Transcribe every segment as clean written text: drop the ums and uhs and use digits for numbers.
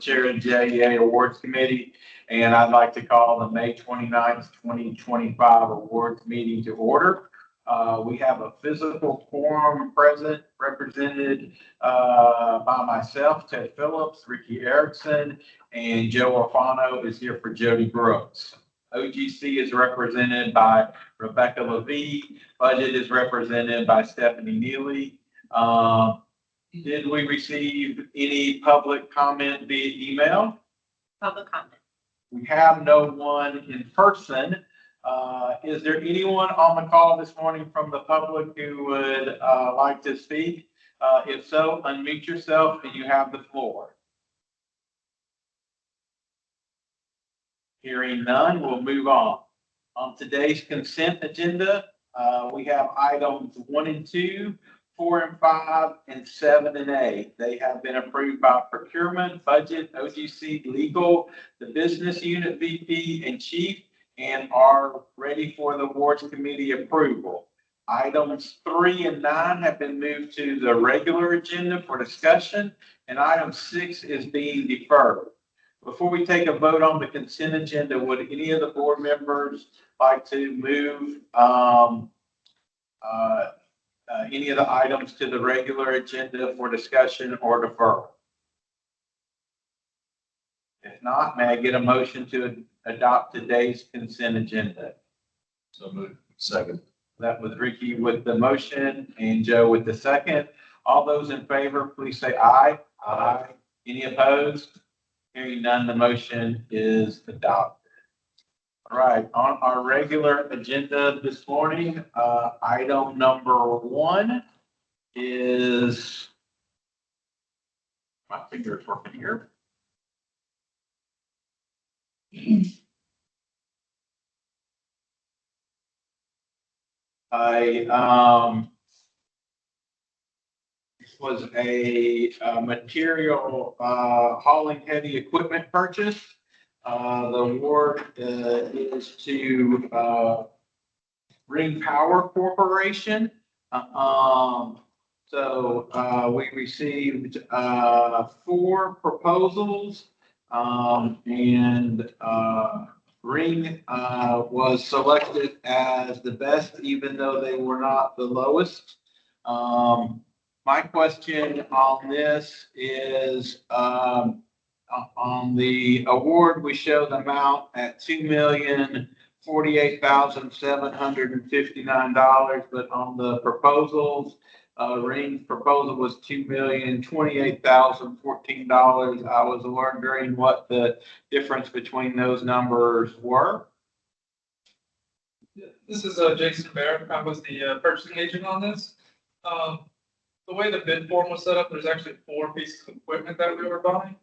Chair of the JEA Awards Committee, and I'd like to call the May 29th, 2025 awards meeting to order. We have a physical quorum present, represented by myself, Ted Phillips, Ricky Erickson, and Joe Alfano is here for Jody Brooks. OGC is represented by Rebecca Levy. Budget is represented by Stephanie Neely. Did we receive any public comment via email? Public comment. We have no one in person. Is there anyone on the call this morning from the public who would like to speak? If so, unmute yourself and you have the floor. Hearing none, we'll move on. On today's consent agenda, we have items 1 and 2, 4 and 5, and 7 and 8. They have been approved by procurement, budget, OGC, legal, the business unit VP and chief, and are ready for the awards committee approval. Items 3 and 9 have been moved to the regular agenda for discussion, and item 6 is being deferred. Before we take a vote on the consent agenda, would any of the board members like to move any of the items to the regular agenda for discussion or deferral? If not, may I get a motion to adopt today's consent agenda? So moved. Second. That was Ricky with the motion and Joe with the second. All those in favor, please say aye. Aye. Any opposed? Hearing none, the motion is adopted. All right, on our regular agenda this morning, item number 1 is, my finger's working here. This was a material hauling heavy equipment purchase. The award is to Ring Power Corporation. So we received 4 proposals, and Ring was selected as the best, even though they were not the lowest. My question on this is, on the award, we show the amount at $2,048,759, but on the proposals, Ring's proposal was $2,028,014. I was wondering what the difference between those numbers were. This is Jason Barrett. I was the purchasing agent on this. The way the bid form was set up, there's actually 4 pieces of equipment that we were buying.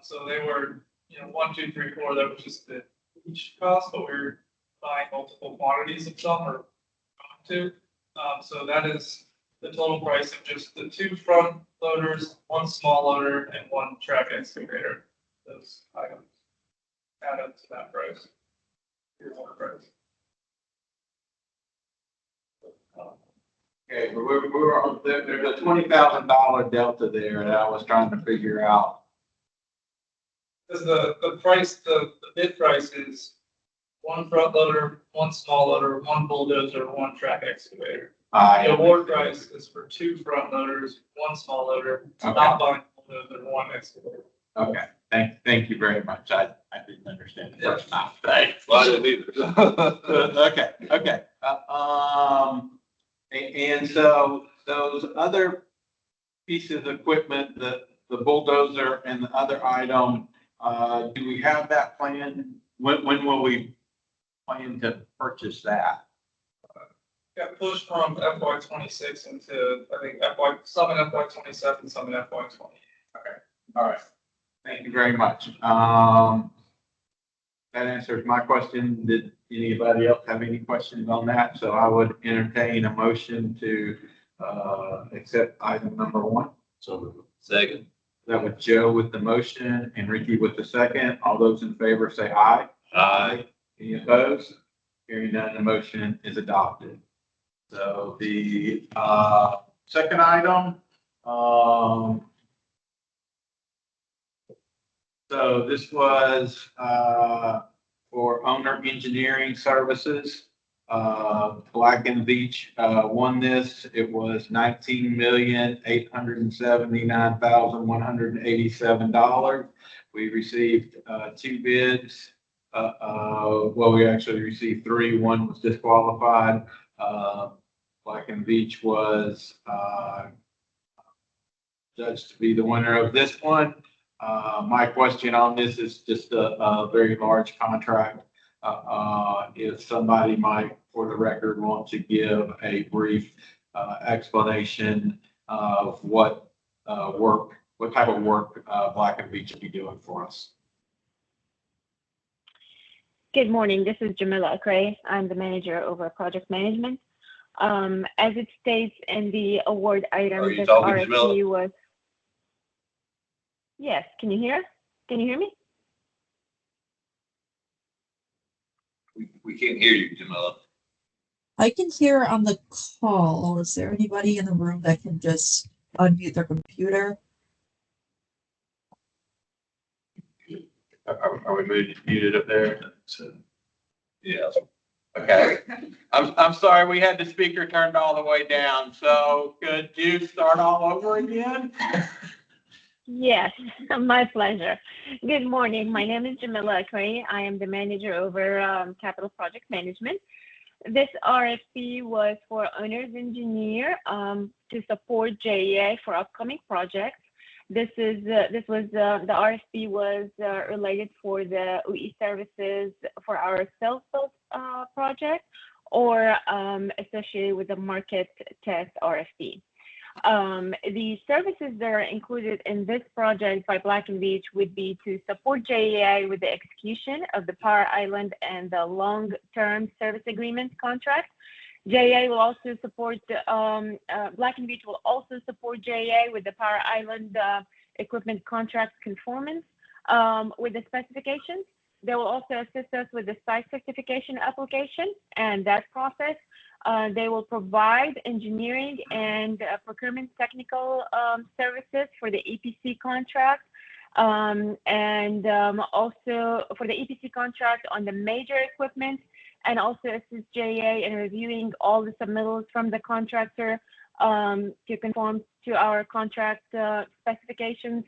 So they were, 1, 2, 3, 4. That was just the each cost, but we were buying multiple quantities of some or 2. So that is the total price of just the 2 front loaders, 1 small loader, and 1 track excavator. Those items add up to that price. Here's our price. Okay, there's a $20,000 delta there that I was trying to figure out. Because the price, the bid price is 1 front loader, 1 small loader, 1 bulldozer, 1 track excavator. The award price is for 2 front loaders, 1 small loader, Okay. not buying bulldozer, 1 excavator. Okay, thank you very much. I didn't understand the first time. Thanks. Well, I didn't either. Okay. And so those other pieces of equipment, the bulldozer and the other item, do we have that plan? When will we plan to purchase that? Got pushed from FY26 into, I think, some in FY27, some in FY28. Okay, all right. Thank you very much. That answers my question. Did anybody else have any questions on that? So I would entertain a motion to accept item number 1. So moved. Second. That was Joe with the motion and Ricky with the second. All those in favor say aye. Aye. Any opposed? Hearing none, the motion is adopted. So the second item So this was for owner engineering services. Black and Veatch won this. It was $19,879,187. We received two bids. Well, we actually received three. One was disqualified. Black and Veatch was judged to be the winner of this one. My question on this is just a very large contract. If somebody might, for the record, want to give a brief explanation of what type of work Black and Veatch will be doing for us. Good morning. This is Jamila Akray. I'm the manager over project management. As it states in the award item, Are you this talking, RFP Jamila? was. Yes. Can you hear? Can you hear me? We can't hear you, Jamila. I can hear on the call. Is there anybody in the room that can just unmute their computer? Are we muted up there? Yeah. Okay. I'm sorry, we had the speaker turned all the way down. So could you start all over again? Yes, my pleasure. Good morning. My name is Jamila Akray. I am the manager over capital project management. This RFP was for owner's engineer to support JEA for upcoming projects. The RFP was related for the OE services for our self-built project or associated with the market test RFP. The services that are included in this project by Black and Veatch would be to support JEA with the execution of the Power Island and the long-term service agreement contract. JEA will also support, Black and Veatch will also support JEA with the Power Island equipment contract conformance with the specifications. They will also assist us with the site certification application and that process. They will provide engineering and procurement technical services for the EPC contract and also for the EPC contract on the major equipment, and also assist JEA in reviewing all the submittals from the contractor to conform to our contract specifications.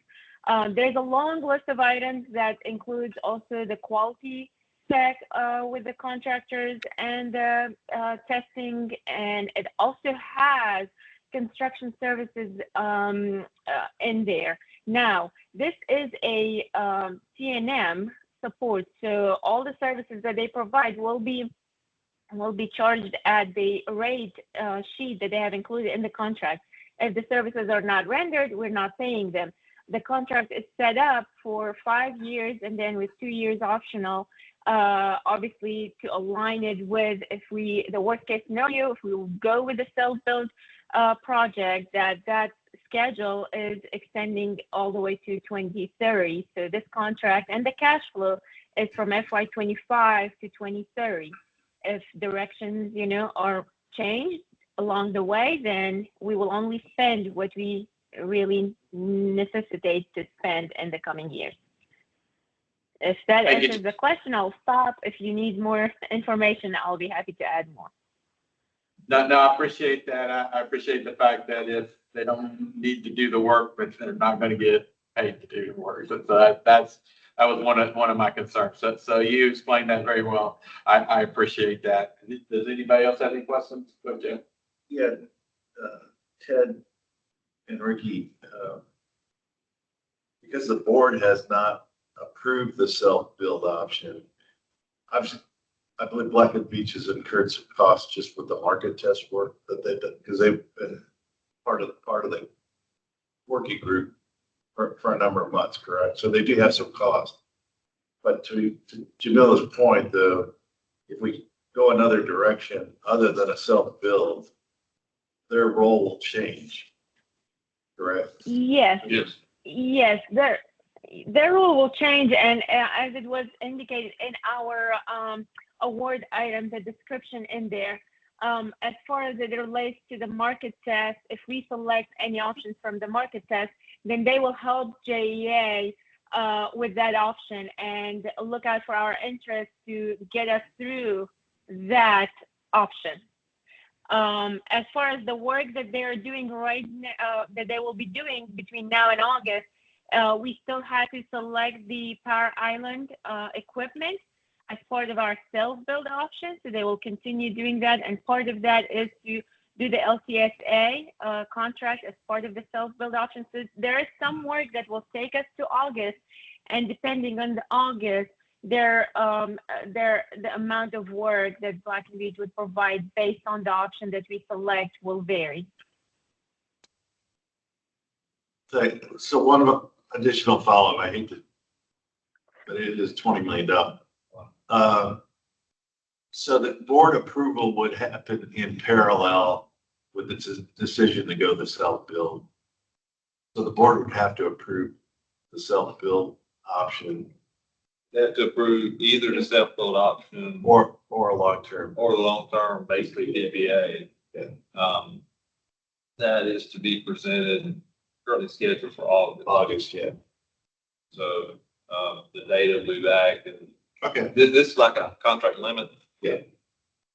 There's a long list of items that includes also the quality check with the contractors and testing, and it also has construction services in there. Now, this is a T&M support, so all the services that they provide will be charged at the rate sheet that they have included in the contract. If the services are not rendered, we're not paying them. The contract is set up for 5 years and then with 2 years optional, obviously to align it with the worst case scenario, if we will go with the self-build project, that schedule is extending all the way to 2030. So this contract and the cash flow is from FY25 to 2030. If directions, are changed along the way, then we will only spend what we really necessitate to spend in the coming years. If that answers the question, I'll stop. If you need more information, I'll be happy to add more. No, I appreciate that. I appreciate the fact that if they don't need to do the work, but they're not going to get paid to do the work. So that was one of my concerns. So you explained that very well. I appreciate that. Does anybody else have any questions? Go ahead, Jim. Yeah, Ted and Ricky, because the board has not approved the self-build option, I believe Black and Veatch has incurred some costs just with the market test work that they've done, because they've been part of the working group for a number of months, correct? So they do have some cost. But to Jamila's point, though, if we go another direction other than a self-build, their role will change, correct? Yes. Yes. Yes, their role will change, and as it was indicated in our award item, the description in there, as far as it relates to the market test, if we select any options from the market test, then they will help JEA with that option, and look out for our interest to get us through that option. As far as the work that they're doing right now, that they will be doing between now and August, we still have to select the Power Island equipment as part of our self-build option. So they will continue doing that. And part of that is to do the LTSA contract as part of the self-build option. So there is some work that will take us to August. And depending on the August, the amount of work that Black & Veatch would provide based on the option that we select will vary. So one additional follow-up, I hate to, but it is $20 million. So that board approval would happen in parallel with the decision to go the self-build. So the board would have to approve the self-build option They have to approve either the self-build option or a long-term. or the long-term, basically DBA. Yeah. That is to be presented, currently scheduled for August. August, yeah. So, the data will be back, and Okay, this is like a contract limit,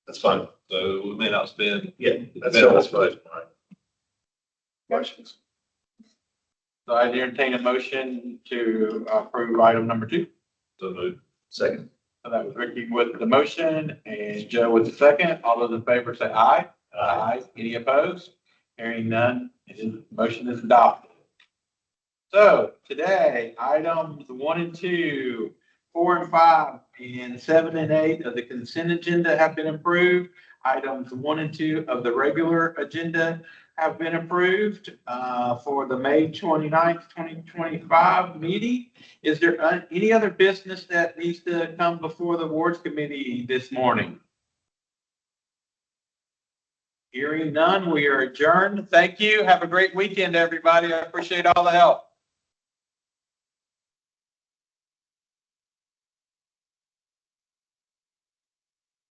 that's fine. so we may not spend. Yeah, that's fine. Questions? So I entertain a motion to approve item number 2. So moved. Second. So that was Ricky with the motion and Joe with the second. All those in favor say aye. Aye. Any opposed? Hearing none, motion is adopted. So today, items 1 and 2, 4 and 5, and 7 and 8 of the consent agenda have been approved. Items 1 and 2 of the regular agenda have been approved for the May 29th, 2025 meeting. Is there any other business that needs to come before the awards committee this morning? Hearing none, we are adjourned. Thank you. Have a great weekend, everybody. I appreciate all the help.